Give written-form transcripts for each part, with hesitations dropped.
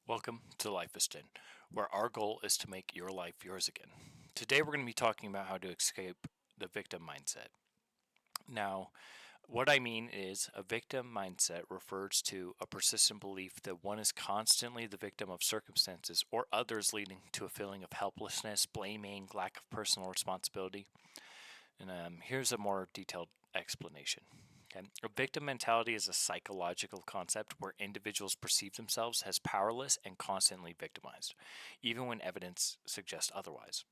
Welcome to Life is Styn, where our goal is to make your life yours again. Today we're going to be talking about how to escape the victim mindset. Now, what I mean is a victim mindset refers to a persistent belief that one is constantly the victim of circumstances or others, leading to a feeling of helplessness, blaming, lack of personal responsibility. And here's a more detailed explanation. Okay. A victim mentality is a psychological concept where individuals perceive themselves as powerless and constantly victimized, even when evidence suggests otherwise.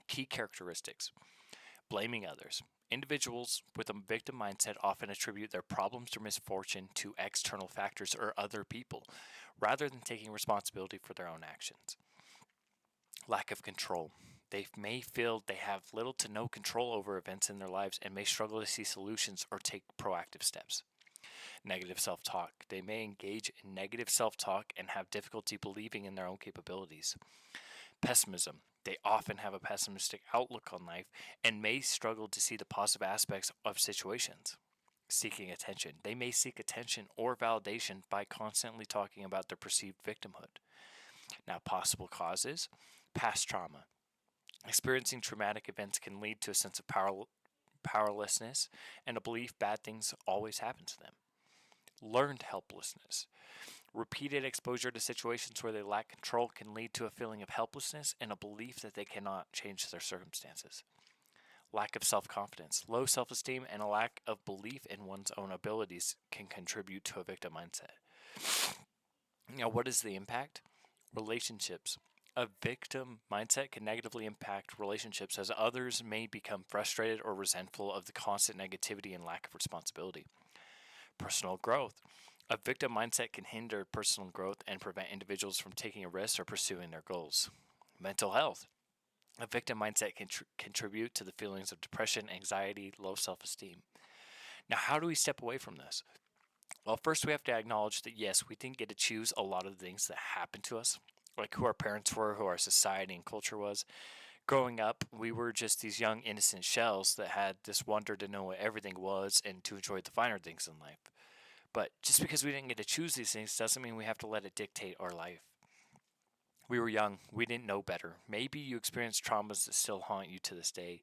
Key characteristics: blaming others. Individuals with a victim mindset often attribute their problems or misfortune to external factors or other people, rather than taking responsibility for their own actions. Lack of control. They may feel they have little to no control over events in their lives and may struggle to see solutions or take proactive steps. Negative self talk. They may engage in negative self talk and have difficulty believing in their own capabilities. Pessimism. They often have a pessimistic outlook on life and may struggle to see the positive aspects of situations. Seeking attention. They may seek attention or validation by constantly talking about their perceived victimhood. Now, possible causes: past trauma. Experiencing traumatic events can lead to a sense of powerlessness and a belief bad things always happen to them. Learned helplessness. Repeated exposure to situations where they lack control can lead to a feeling of helplessness and a belief that they cannot change their circumstances. Lack of self-confidence. Low self-esteem and a lack of belief in one's own abilities can contribute to a victim mindset. Now, what is the impact? Relationships. A victim mindset can negatively impact relationships as others may become frustrated or resentful of the constant negativity and lack of responsibility. Personal growth. A victim mindset can hinder personal growth and prevent individuals from taking a risk or pursuing their goals. Mental health. A victim mindset can contribute to the feelings of depression, anxiety, low self-esteem. Now, how do we step away from this? Well, first we have to acknowledge that yes, we didn't get to choose a lot of the things that happen to us, like who our parents were, who our society and culture was. Growing up, we were just these young, innocent shells that had this wonder to know what everything was and to enjoy the finer things in life. But just because we didn't get to choose these things doesn't mean we have to let it dictate our life. We were young. We didn't know better. Maybe you experienced traumas that still haunt you to this day,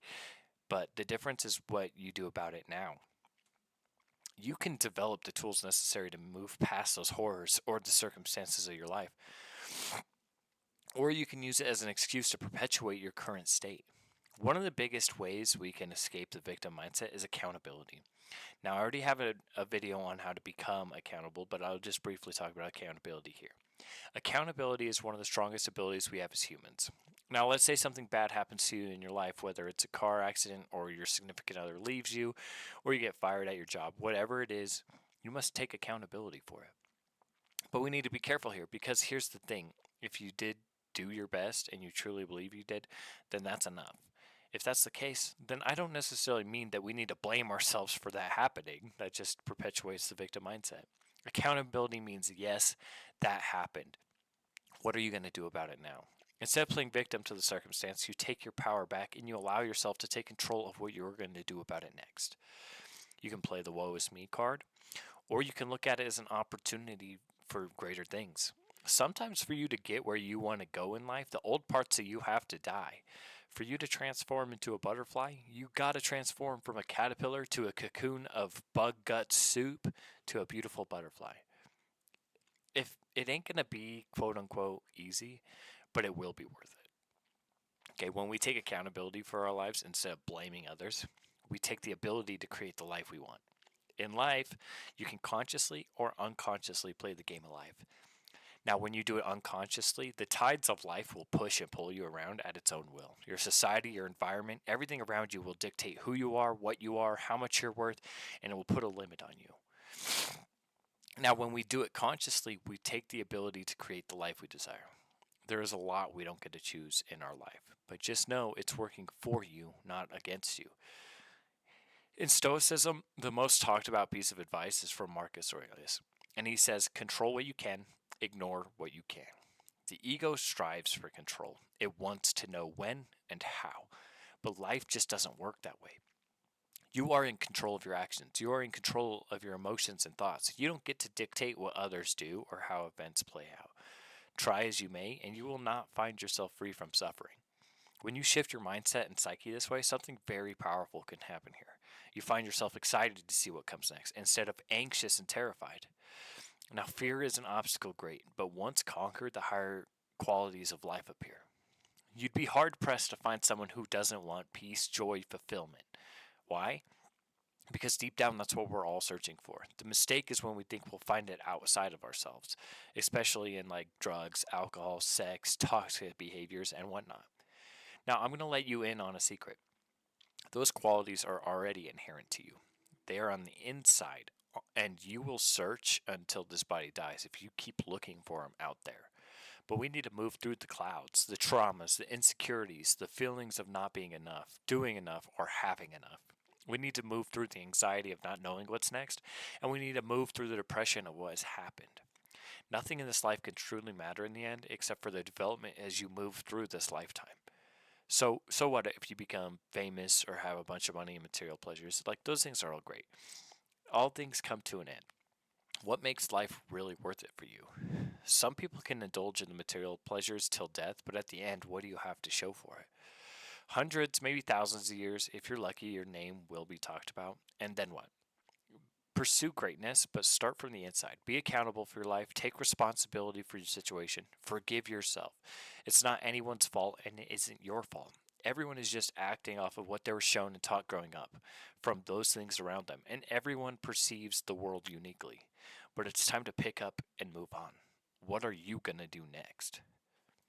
but the difference is what you do about it now. You can develop the tools necessary to move past those horrors or the circumstances of your life. Or you can use it as an excuse to perpetuate your current state. One of the biggest ways we can escape the victim mindset is accountability. Now, I already have a video on how to become accountable, but I'll just briefly talk about accountability here. Accountability is one of the strongest abilities we have as humans. Now, let's say something bad happens to you in your life, whether it's a car accident or your significant other leaves you or you get fired at your job. Whatever it is, you must take accountability for it. But we need to be careful here, because here's the thing. If you did do your best and you truly believe you did, then that's enough. If that's the case, then I don't necessarily mean that we need to blame ourselves for that happening. That just perpetuates the victim mindset. Accountability means, yes, that happened. What are you going to do about it now? Instead of playing victim to the circumstance, you take your power back and you allow yourself to take control of what you're going to do about it next. You can play the woe is me card, or you can look at it as an opportunity for greater things. Sometimes for you to get where you want to go in life, the old parts of you have to die. For you to transform into a butterfly, you got to transform from a caterpillar to a cocoon of bug gut soup to a beautiful butterfly. If it ain't going to be quote unquote easy, but it will be worth it. Okay, when we take accountability for our lives instead of blaming others, we take the ability to create the life we want. In life, you can consciously or unconsciously play the game of life. Now, when you do it unconsciously, the tides of life will push and pull you around at its own will. Your society, your environment, everything around you will dictate who you are, what you are, how much you're worth, and it will put a limit on you. Now, when we do it consciously, we take the ability to create the life we desire. There is a lot we don't get to choose in our life, but just know it's working for you, not against you. In Stoicism, the most talked about piece of advice is from Marcus Aurelius, and he says, control what you can, ignore what you can. The ego strives for control. It wants to know when and how, but life just doesn't work that way. You are in control of your actions. You are in control of your emotions and thoughts. You don't get to dictate what others do or how events play out. Try as you may, and you will not find yourself free from suffering. When you shift your mindset and psyche this way, something very powerful can happen here. You find yourself excited to see what comes next instead of anxious and terrified. Now, fear is an obstacle, great, but once conquered, the higher qualities of life appear. You'd be hard pressed to find someone who doesn't want peace, joy, fulfillment. Why? Because deep down, that's what we're all searching for. The mistake is when we think we'll find it outside of ourselves, especially in like drugs, alcohol, sex, toxic behaviors, and whatnot. Now, I'm going to let you in on a secret. Those qualities are already inherent to you, they are on the inside, and you will search until this body dies if you keep looking for them out there. But we need to move through the clouds, the traumas, the insecurities, the feelings of not being enough, doing enough, or having enough. We need to move through the anxiety of not knowing what's next, and we need to move through the depression of what has happened. Nothing in this life can truly matter in the end except for the development as you move through this lifetime. So what if you become famous or have a bunch of money and material pleasures? Like, those things are all great. All things come to an end. What makes life really worth it for you? Some people can indulge in the material pleasures till death, but at the end, what do you have to show for it? Hundreds, maybe thousands of years, if you're lucky, your name will be talked about. And then what? Pursue greatness, but start from the inside. Be accountable for your life. Take responsibility for your situation. Forgive yourself. It's not anyone's fault, and it isn't your fault. Everyone is just acting off of what they were shown and taught growing up from those things around them, and everyone perceives the world uniquely. But it's time to pick up and move on. What are you going to do next?